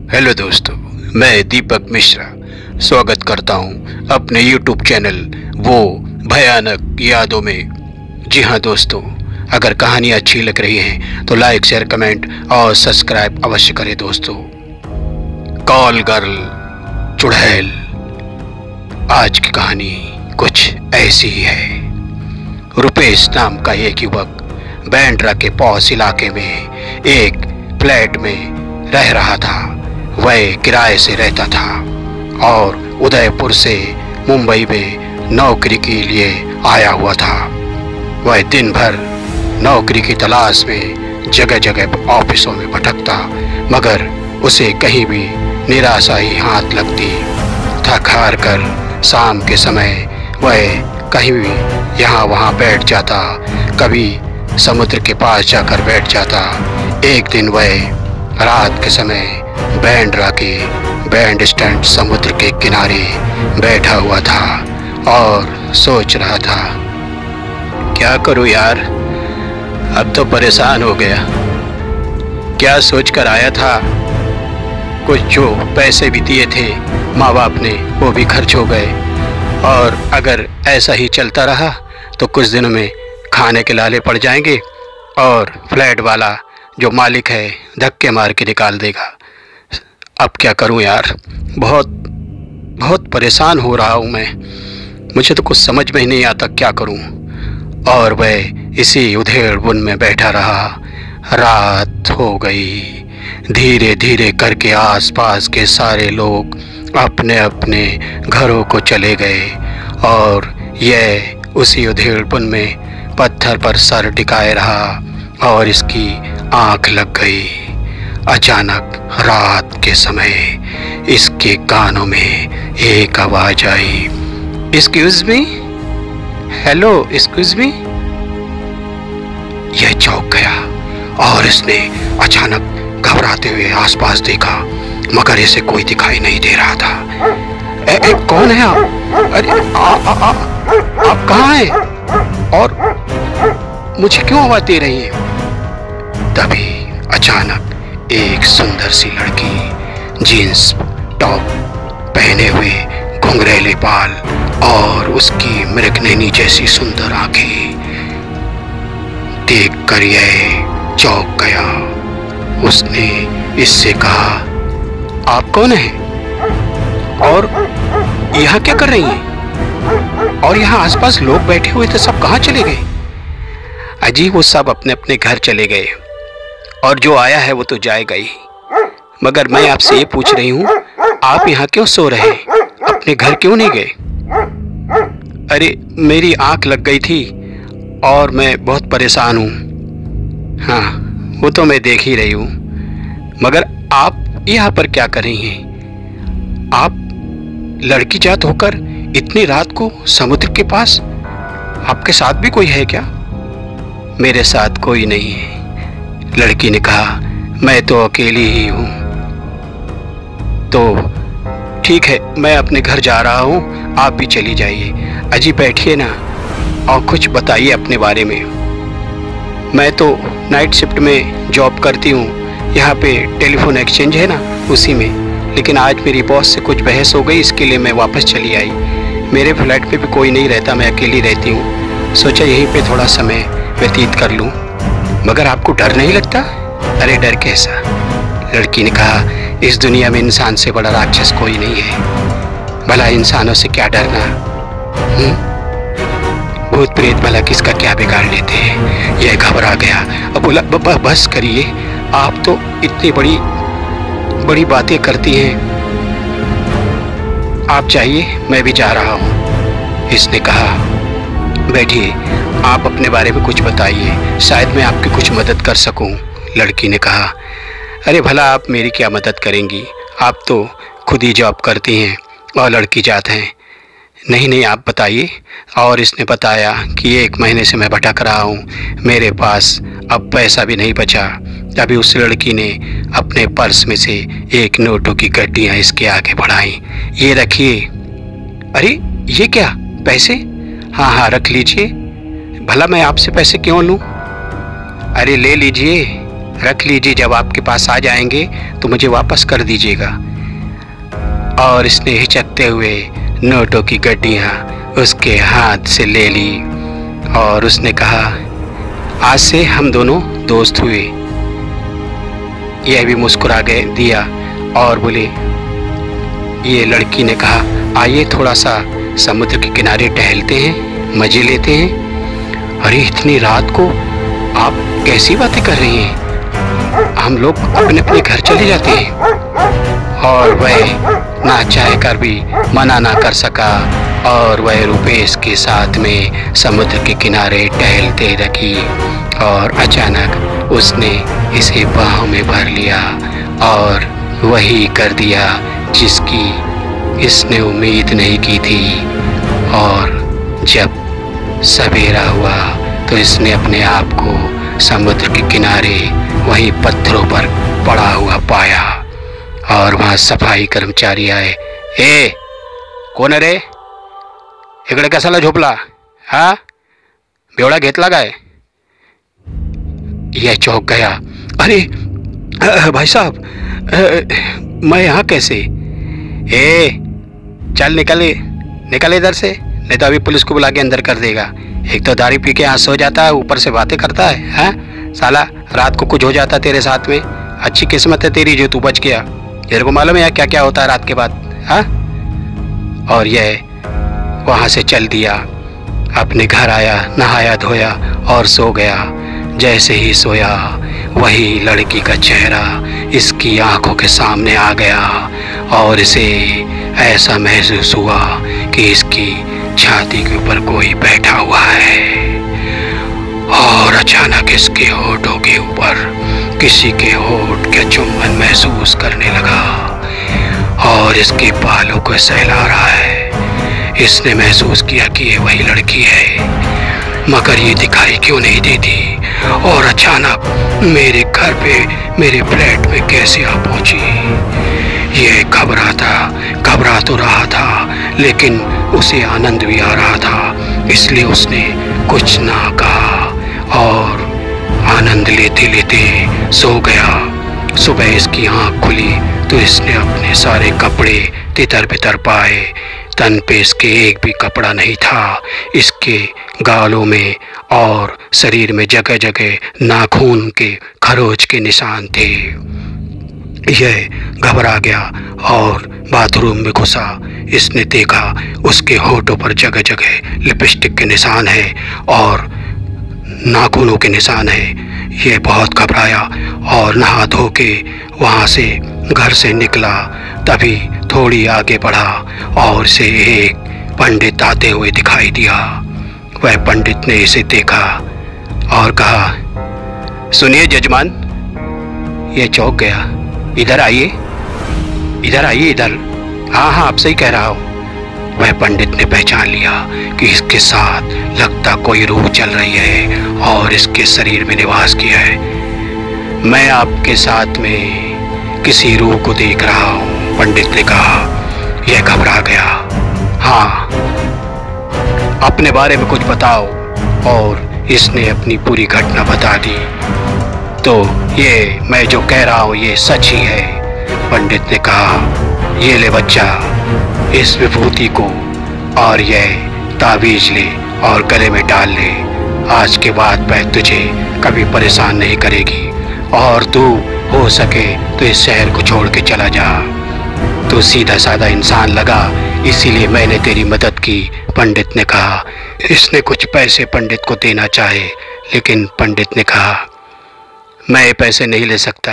Hello दोस्तों, मैं दीपक मिश्रा स्वागत करता हूं अपने YouTube चैनल वो भयानक यादों में। जी हाँ दोस्तों, अगर कहानी अच्छी लग रही है तो लाइक, शेयर, कमेंट और सब्सक्राइब अवश्य करें दोस्तों। कॉल गर्ल चुड़ैल। आज की कहानी कुछ ऐसी ही है। रुपेश नाम का एक युवक बैंड्रा के पौस इलाके में एक फ्लैट में रह रहा था। वह किराए से रहता था और उदयपुर से मुंबई में नौकरी के लिए आया हुआ था। वह दिन भर नौकरी की तलाश में जगह जगह ऑफिसों में भटकता, मगर उसे कहीं भी निराशा ही हाथ लगती। थक हार कर शाम के समय वह कहीं भी यहाँ वहाँ बैठ जाता, कभी समुद्र के पास जाकर बैठ जाता। एक दिन वह रात के समय बैंड्रा के बैंड स्टैंड समुद्र के किनारे बैठा हुआ था और सोच रहा था, क्या करूं यार, अब तो परेशान हो गया। क्या सोचकर आया था, कुछ जो पैसे भी दिए थे माँ बाप ने वो भी खर्च हो गए, और अगर ऐसा ही चलता रहा तो कुछ दिनों में खाने के लाले पड़ जाएंगे और फ्लैट वाला जो मालिक है धक्के मार के निकाल देगा। अब क्या करूं यार, बहुत बहुत परेशान हो रहा हूं मैं। मुझे तो कुछ समझ में ही नहीं आता क्या करूं। और वह इसी उधेड़-बुन में बैठा रहा। रात हो गई। धीरे धीरे करके आसपास के सारे लोग अपने अपने घरों को चले गए और यह उसी उधेड़-बुन में पत्थर पर सर टिकाए रहा और इसकी आंख लग गई। अचानक रात के समय इसके कानों में एक आवाज आई, excuse me, hello excuse me. यह चौंक गया और इसने अचानक घबराते हुए आसपास देखा, मगर इसे कोई दिखाई नहीं दे रहा था। कौन है आप? अरे आप कहाँ हैं और मुझे क्यों आवाज दे रही हैं? तभी अचानक एक सुंदर सी लड़की, जीन्स टॉप पहने हुए, घुंघरेले बाल और उसकी मृगनयनी जैसी सुंदर आंखें देखकर यह चौंक गया। उसने इससे कहा, आप कौन हैं और यहाँ क्या कर रही हैं? और यहाँ आसपास लोग बैठे हुए थे, सब कहाँ चले गए? अजी वो सब अपने अपने घर चले गए और जो आया है वो तो जाएगा ही, मगर मैं आपसे ये पूछ रही हूँ, आप यहाँ क्यों सो रहे हैं? अपने घर क्यों नहीं गए? अरे मेरी आंख लग गई थी और मैं बहुत परेशान हूँ। हाँ वो तो मैं देख ही रही हूँ, मगर आप यहाँ पर क्या कर रही हैं? आप लड़की जात होकर इतनी रात को समुद्र के पास, आपके साथ भी कोई है क्या? मेरे साथ कोई नहीं है, लड़की ने कहा। मैं तो अकेली ही हूँ। तो ठीक है, मैं अपने घर जा रहा हूँ, आप भी चली जाइए। अजी बैठिए ना और कुछ बताइए अपने बारे में। मैं तो नाइट शिफ्ट में जॉब करती हूँ, यहाँ पे टेलीफोन एक्सचेंज है ना, उसी में। लेकिन आज मेरी बॉस से कुछ बहस हो गई, इसके लिए मैं वापस चली आई। मेरे फ्लैट पे भी कोई नहीं रहता, मैं अकेली रहती हूँ। सोचा यहीं पे थोड़ा समय व्यतीत कर लूँ। मगर आपको डर नहीं लगता? अरे डर कैसा, लड़की ने कहा, इस दुनिया में इंसान से बड़ा राक्षस कोई नहीं है। भला इंसानों से क्या डरना? भूत प्रेत भला किसका क्या बिगाड़ लेते हैं। यह घबरा गया। अब बोला, बस करिए, आप तो इतनी बड़ी बड़ी बातें करती हैं। आप जाइए, मैं भी जा रहा हूँ। इसने कहा, बैठिए, आप अपने बारे में कुछ बताइए, शायद मैं आपकी कुछ मदद कर सकूं। लड़की ने कहा, अरे भला आप मेरी क्या मदद करेंगी, आप तो खुद ही जॉब करती हैं और लड़की जात हैं। नहीं नहीं, आप बताइए। और इसने बताया कि 1 महीने से मैं भटक रहा हूँ, मेरे पास अब पैसा भी नहीं बचा। तभी उस लड़की ने अपने पर्स में से एक नोटों की गड्डियाँ इसके आगे बढ़ाई। ये रखिए। अरे ये क्या, पैसे? हाँ हाँ रख लीजिए। भला मैं आपसे पैसे क्यों लूँ? अरे ले लीजिए, रख लीजिए, जब आपके पास आ जाएंगे तो मुझे वापस कर दीजिएगा। और इसने हिचकते हुए नोटों की गड्डियाँ उसके हाथ से ले ली और उसने कहा, आज से हम दोनों दोस्त हुए। यह भी मुस्कुरा गए दिया और बोले, ये लड़की ने कहा, आइए थोड़ा सा समुद्र के किनारे टहलते हैं, मज़े लेते हैं। अरे इतनी रात को आप कैसी बातें कर रही हैं, हम लोग अपने अपने घर चले जाते हैं। और वह ना चाह कर भी मना ना कर सका और वह रुपेश के साथ में समुद्र के किनारे टहलते रही और अचानक उसने इसे बाहों में भर लिया और वही कर दिया जिसकी इसने उम्मीद नहीं की थी। और जब सवेरा हुआ तो इसने अपने आप को समुद्र के किनारे वहीं पत्थरों पर पड़ा हुआ पाया और वहाँ सफाई कर्मचारी आए। ए कोण रे, इकडे कशाला झोपला, हाँ बेवड़ा घेतला काय? यह चौंक गया। अरे भाई साहब, मैं यहाँ कैसे? ए चल निकले निकल इधर से, नहीं तो अभी पुलिस को बुला के अंदर कर देगा। एक तो दारू पी के यहाँ सो जाता है, ऊपर से बातें करता है, हाँ साला रात को कुछ हो जाता तेरे साथ में। अच्छी किस्मत है तेरी जो तू बच गया, तेरे को मालूम है यहाँ क्या क्या होता है रात के बाद, हाँ। और यह वहाँ से चल दिया, अपने घर आया, नहाया धोया और सो गया। जैसे ही सोया वही लड़की का चेहरा इसकी आंखों के सामने आ गया और इसे ऐसा महसूस हुआ कि इसकी छाती के ऊपर कोई बैठा हुआ है। और अचानक इसके होठों के ऊपर किसी के होठ के चुंबन महसूस करने लगा और इसके बालों को सहला रहा है। इसने महसूस किया कि ये वही लड़की है, मगर ये दिखाई क्यों नहीं देती और अचानक मेरे घर पे मेरे फ्लैट में कैसे आ पहुंची। ये घबरा तो रहा था, लेकिन उसे आनंद भी आ रहा था, इसलिए उसने कुछ ना कहा और आनंद लेते लेते सो गया। सुबह इसकी आँख खुली तो इसने अपने सारे कपड़े तितर बितर पाए। तन पे इसके एक भी कपड़ा नहीं था। इसके गालों में और शरीर में जगह जगह नाखून के खरोच के निशान थे। यह घबरा गया और बाथरूम में घुसा। इसने देखा उसके होठों पर जगह जगह लिपस्टिक के निशान है और नाखूनों के निशान है। ये बहुत घबराया और नहा धो के वहाँ से घर से निकला। तभी थोड़ी आगे बढ़ा और इसे एक पंडित आते हुए दिखाई दिया। वह पंडित ने इसे देखा और कहा, सुनिए जजमान। ये चौंक गया। इधर आइए इधर। हाँ आप सही कह रहा हो। वह पंडित ने पहचान लिया कि इसके साथ लगता कोई रूह चल रही है और इसके शरीर में निवास किया है। मैं आपके साथ में किसी रूह को देख रहा हूँ, पंडित ने कहा। यह घबरा गया। हाँ अपने बारे में कुछ बताओ। और इसने अपनी पूरी घटना बता दी। तो ये मैं जो कह रहा हूँ ये सच ही है, पंडित ने कहा। ये ले बच्चा, इस विभूति को और यह ताबीज ले और गले में डाल ले। आज के बाद वह तुझे कभी परेशान नहीं करेगी और तू हो सके तो इस शहर को छोड़ के चला जा। तू सीधा साधा इंसान लगा, इसीलिए मैंने तेरी मदद की, पंडित ने कहा। इसने कुछ पैसे पंडित को देना चाहे, लेकिन पंडित ने कहा, मैं ये पैसे नहीं ले सकता।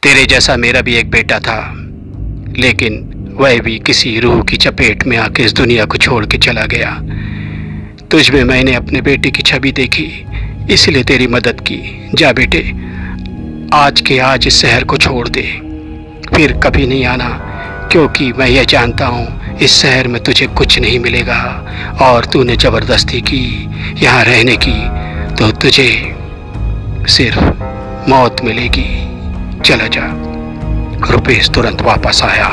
तेरे जैसा मेरा भी एक बेटा था, लेकिन वह भी किसी रूह की चपेट में आके इस दुनिया को छोड़ के चला गया। तुझ में मैंने अपने बेटे की छवि देखी, इसलिए तेरी मदद की। जा बेटे, आज के आज इस शहर को छोड़ दे, फिर कभी नहीं आना, क्योंकि मैं यह जानता हूँ इस शहर में तुझे कुछ नहीं मिलेगा और तूने ज़बरदस्ती की यहाँ रहने की तो तुझे सिर्फ मौत मिलेगी। चला जा। रुपेश तुरंत वापस आया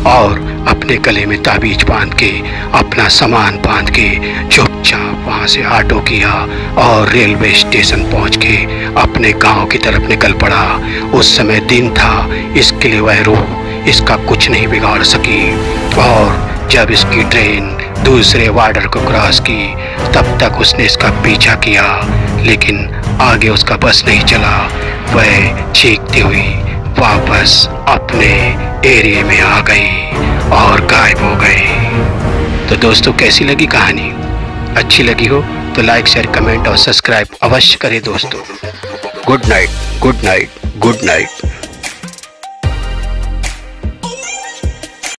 और अपने गले में ताबीज बांध के, अपना सामान बांध के चुपचाप वहाँ से ऑटो किया और रेलवे स्टेशन पहुँच के अपने गांव की तरफ निकल पड़ा। उस समय दिन था, इसके लिए वह रूह इसका कुछ नहीं बिगाड़ सकी। और जब इसकी ट्रेन दूसरे वार्डर को क्रॉस की तब तक उसने इसका पीछा किया, लेकिन आगे उसका बस नहीं चला। वह चीखती हुई वापस अपने एरिया में आ गई और गायब हो गई। तो दोस्तों, कैसी लगी कहानी? अच्छी लगी हो तो लाइक, शेयर, कमेंट और सब्सक्राइब अवश्य करें दोस्तों। Good night, good night, good night.